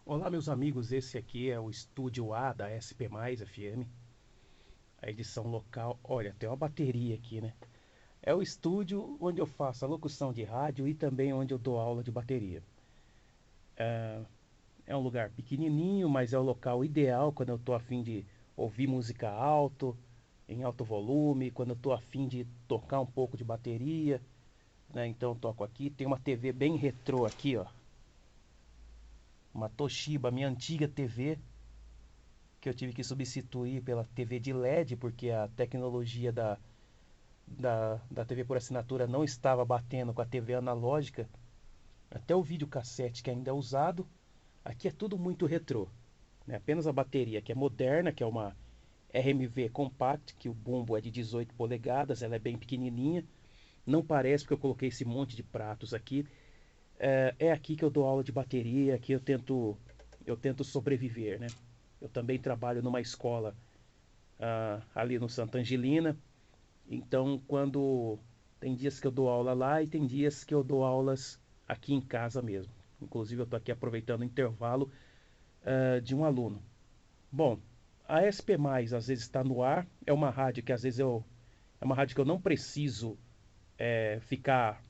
Olá, meus amigos. Esse aqui é o estúdio A da SP Mais FM, a edição local. Olha, tem uma bateria aqui, né? É o estúdio onde eu faço a locução de rádio e também onde eu dou aula de bateria. É um lugar pequenininho, mas é o local ideal quando eu estou afim de ouvir música alto, em alto volume, quando eu estou afim de tocar um pouco de bateria, né? Então eu toco aqui. Tem uma TV bem retrô aqui, ó. Uma Toshiba, minha antiga TV, que eu tive que substituir pela TV de LED, porque a tecnologia da TV por assinatura não estava batendo com a TV analógica. Até o videocassete que ainda é usado, aqui é tudo muito retrô, né? Apenas a bateria que é moderna, que é uma RMV Compact, que o bumbo é de 18 polegadas, ela é bem pequenininha. Não parece porque eu coloquei esse monte de pratos aqui. É aqui que eu dou aula de bateria, aqui eu tento sobreviver, né? Eu também trabalho numa escola ali no Santa Angelina. Então, quando tem dias que eu dou aula lá e tem dias que eu dou aulas aqui em casa mesmo. Inclusive, eu estou aqui aproveitando o intervalo de um aluno. Bom, a SP Mais às vezes está no ar. É uma rádio que às vezes é uma rádio que eu não preciso ficar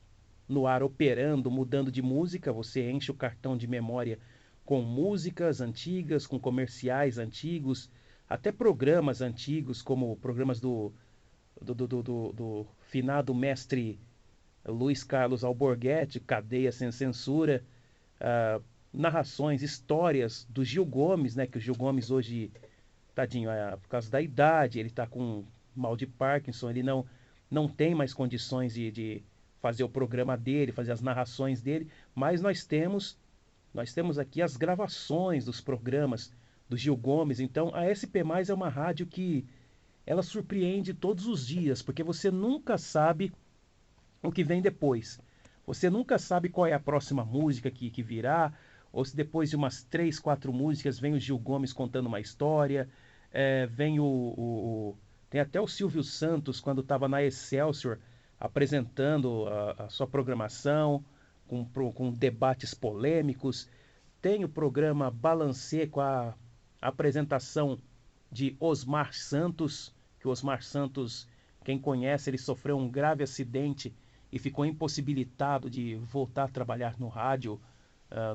no ar operando, mudando de música. Você enche o cartão de memória com músicas antigas, com comerciais antigos, até programas antigos, como programas do finado mestre Luiz Carlos Alborguete, Cadeia Sem Censura, narrações, histórias do Gil Gomes, né? Que o Gil Gomes hoje, tadinho, por causa da idade, ele está com mal de Parkinson, ele não tem mais condições de fazer o programa dele, fazer as narrações dele, mas nós temos aqui as gravações dos programas do Gil Gomes. Então a SP Mais é uma rádio que ela surpreende todos os dias, porque você nunca sabe o que vem depois. Você nunca sabe qual é a próxima música que virá, ou se depois de umas 3, 4 músicas vem o Gil Gomes contando uma história, vem tem até o Silvio Santos, quando estava na Excelsior, apresentando a sua programação, com debates polêmicos. Tem o programa Balancê com a apresentação de Osmar Santos, que o Osmar Santos, quem conhece, ele sofreu um grave acidente e ficou impossibilitado de voltar a trabalhar no rádio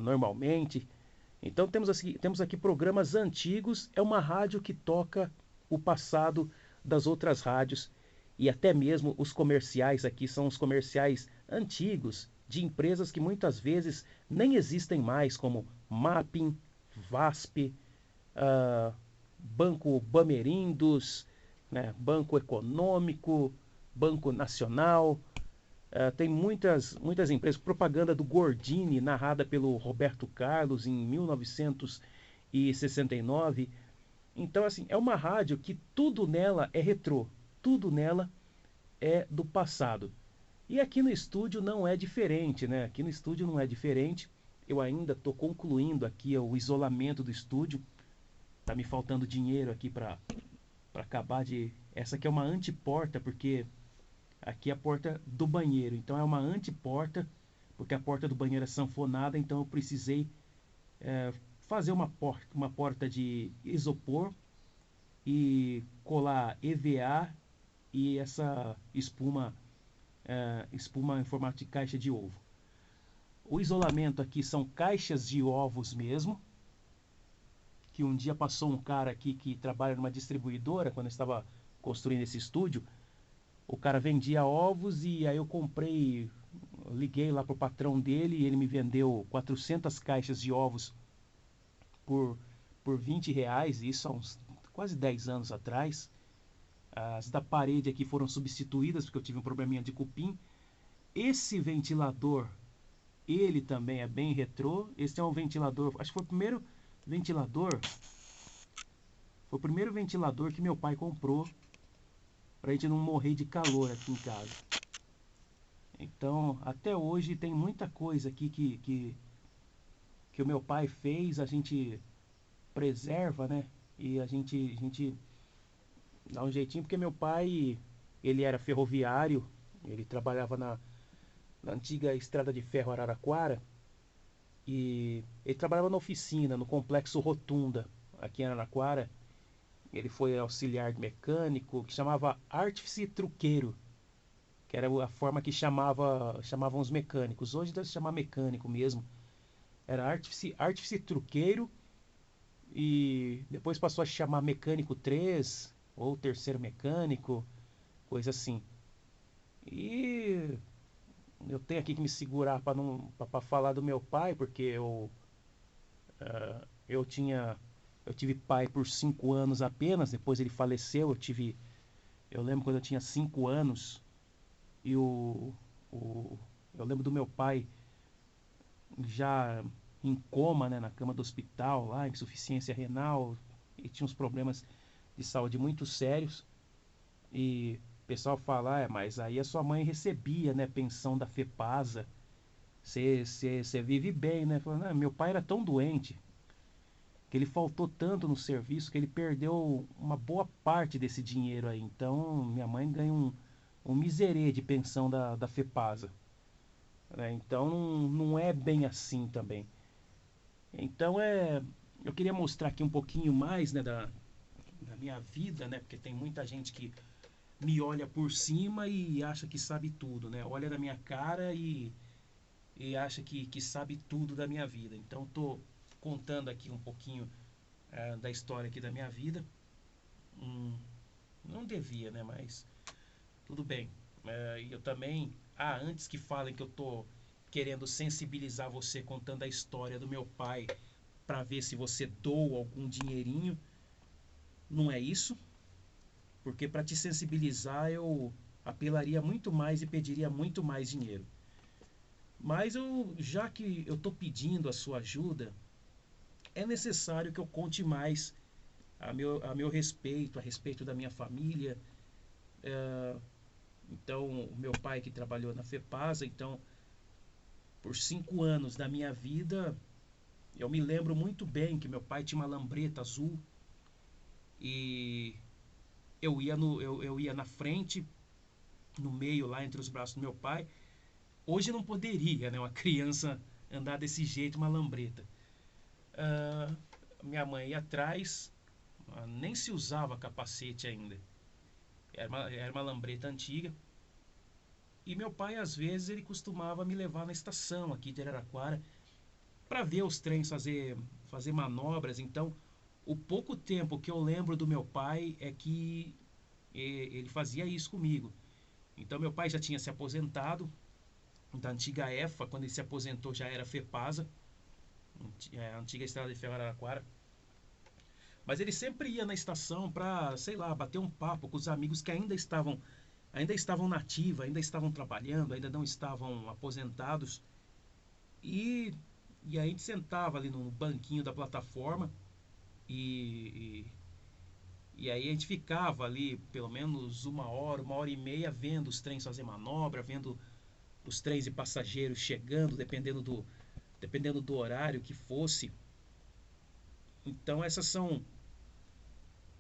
normalmente. Então temos aqui programas antigos, é uma rádio que toca o passado das outras rádios e até mesmo os comerciais aqui são os comerciais antigos de empresas que muitas vezes nem existem mais, como Mapping, VASP, ah, Banco Bamerindos, né, Banco Econômico, Banco Nacional. Tem muitas empresas, propaganda do Gordini, narrada pelo Roberto Carlos em 1969. Então, assim, é uma rádio que tudo nela é retrô, tudo nela é do passado. E aqui no estúdio não é diferente, né? Aqui no estúdio não é diferente. Eu ainda estou concluindo aqui o isolamento do estúdio. Tá me faltando dinheiro aqui para acabar de. Essa aqui é uma anteporta, porque aqui é a porta do banheiro. Então é uma anteporta, porque a porta do banheiro é sanfonada. Então eu precisei fazer uma porta de isopor e colar EVA e essa espuma em formato de caixa de ovo. O isolamento aqui são caixas de ovos mesmo, que um dia passou um cara aqui que trabalha numa distribuidora, quando eu estava construindo esse estúdio, o cara vendia ovos e aí eu comprei, liguei lá pro patrão dele e ele me vendeu 400 caixas de ovos por, por R$ 20, isso há uns quase 10 anos atrás. As da parede aqui foram substituídas porque eu tive um probleminha de cupim. Esse ventilador, ele também é bem retrô. Esse é um ventilador, acho que ventilador, foi o primeiro ventilador que meu pai comprou pra gente não morrer de calor aqui em casa. Então, até hoje tem muita coisa aqui que o meu pai fez, a gente preserva, né? E a gente dá um jeitinho, porque meu pai, ele era ferroviário, ele trabalhava na antiga estrada de ferro Araraquara, E ele trabalhava na oficina, no Complexo Rotunda, aqui em Araraquara. Ele foi auxiliar mecânico, que chamava artífice truqueiro, que era a forma que chamavam os mecânicos. Hoje deve se chamar mecânico mesmo. Era artífice truqueiro e depois passou a se chamar mecânico 3 ou terceiro mecânico, coisa assim. E eu tenho aqui que me segurar para não para falar do meu pai, porque eu tinha eu tive pai por 5 anos apenas, depois ele faleceu. Eu lembro quando eu tinha 5 anos e o eu lembro do meu pai já em coma, né, na cama do hospital, lá, insuficiência renal, e tinha uns problemas de saúde muito sérios. E o pessoal fala, mas aí a sua mãe recebia, né, pensão da FEPASA, você vive bem, né? Falando, meu pai era tão doente que ele faltou tanto no serviço que ele perdeu uma boa parte desse dinheiro aí. Então, minha mãe ganha um miserê de pensão da FEPASA. Né? Então, não é bem assim também. Então, eu queria mostrar aqui um pouquinho mais, né, da minha vida, né? Porque tem muita gente que me olha por cima e acha que sabe tudo, né? Olha na minha cara e acha que sabe tudo da minha vida. Então, estou contando aqui um pouquinho da história aqui da minha vida. Hum, não devia, né? Mas tudo bem. Eu também. Antes que falem que eu tô querendo sensibilizar você contando a história do meu pai para ver se você doa algum dinheirinho, não é isso, porque para te sensibilizar eu apelaria muito mais e pediria muito mais dinheiro. Mas já que eu estou pedindo a sua ajuda, é necessário que eu conte mais a meu respeito, a respeito da minha família. Então, o meu pai que trabalhou na FEPASA, então, por 5 anos da minha vida, eu me lembro muito bem que meu pai tinha uma lambreta azul e eu ia na frente, no meio, lá entre os braços do meu pai. Hoje não poderia, né, uma criança andar desse jeito, uma lambreta. Ah, Minha mãe ia atrás, nem se usava capacete ainda. Era uma lambreta antiga. E meu pai, às vezes, ele costumava me levar na estação aqui de Araraquara para ver os trens fazer manobras. Então, o pouco tempo que eu lembro do meu pai é que ele fazia isso comigo. Então, meu pai já tinha se aposentado da antiga EFA. Quando ele se aposentou já era FEPASA, a antiga Estrada de Ferro Araraquara. Mas ele sempre ia na estação para, sei lá, bater um papo com os amigos que ainda estavam na ativa, ainda estavam trabalhando, ainda não estavam aposentados. E, e aí a gente sentava ali no banquinho da plataforma e, e aí a gente ficava ali pelo menos uma hora e meia, vendo os trens fazer manobra, vendo os trens e passageiros chegando, dependendo do horário que fosse. Então essas são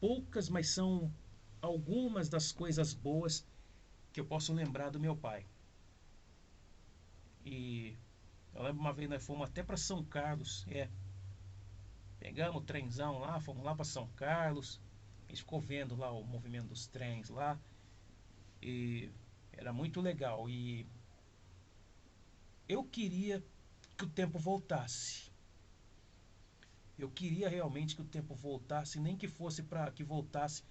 poucas, mas são algumas das coisas boas que eu posso lembrar do meu pai. E eu lembro uma vez nós fomos até para São Carlos, pegamos o trenzão lá, fomos lá para São Carlos. A gente ficou vendo lá o movimento dos trens lá e era muito legal. E eu queria que o tempo voltasse. Eu queria realmente que o tempo voltasse, nem que fosse para que voltasse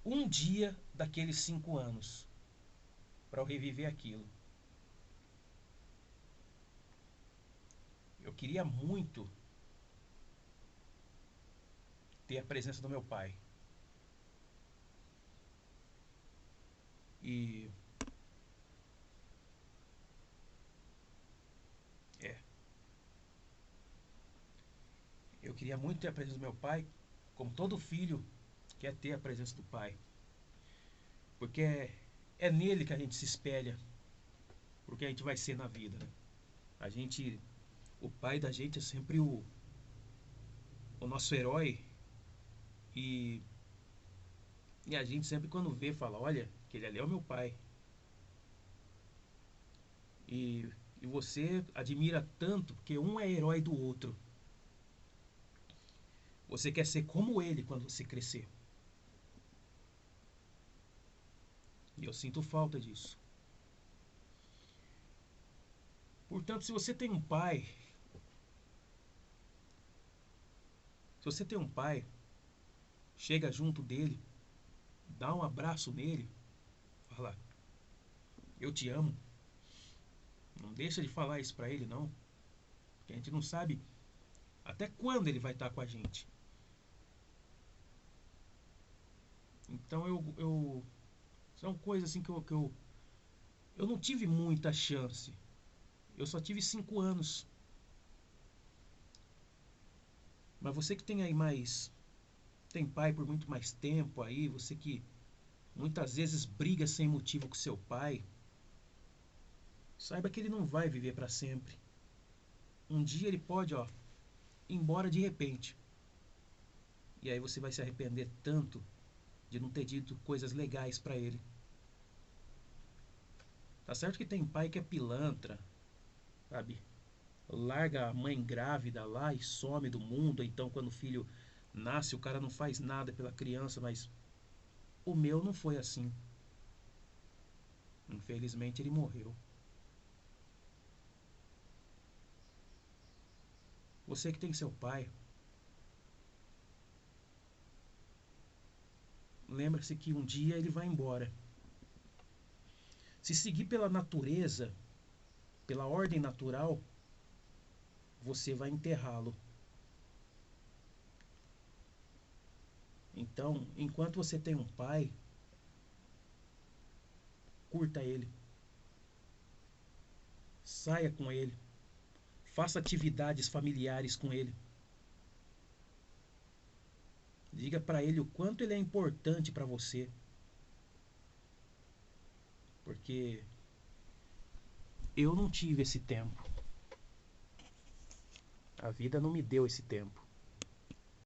um dia daqueles 5 anos, para eu reviver aquilo. Eu queria muito ter a presença do meu pai. E é, eu queria muito ter a presença do meu pai, como todo filho quer ter a presença do pai. Porque é nele que a gente se espelha porque a gente vai ser na vida, né? A gente, o pai da gente é sempre o nosso herói e, e a gente sempre quando vê fala, olha, aquele ali é o meu pai. E E você admira tanto porque um é herói do outro. Você quer ser como ele quando você crescer. E eu sinto falta disso. Portanto, se você tem um pai, chega junto dele, dá um abraço nele, fala: "Eu te amo". Não deixa de falar isso pra ele não, porque a gente não sabe até quando ele vai estar com a gente. Então eu são coisas assim que eu não tive muita chance. Eu só tive 5 anos. Mas você que tem aí mais, tem pai por muito mais tempo aí, você que muitas vezes briga sem motivo com seu pai, saiba que ele não vai viver para sempre. Um dia ele pode, ó, ir embora de repente. E aí você vai se arrepender tanto de não ter dito coisas legais para ele. Tá certo que tem pai que é pilantra, sabe? Larga a mãe grávida lá e some do mundo, então quando o filho nasce, o cara não faz nada pela criança, mas o meu não foi assim. Infelizmente ele morreu. Você que tem seu pai, lembra-se que um dia ele vai embora. Se seguir pela natureza, pela ordem natural, você vai enterrá-lo. Então, enquanto você tem um pai, curta ele, saia com ele, faça atividades familiares com ele. Diga para ele o quanto ele é importante para você, porque eu não tive esse tempo. A vida não me deu esse tempo.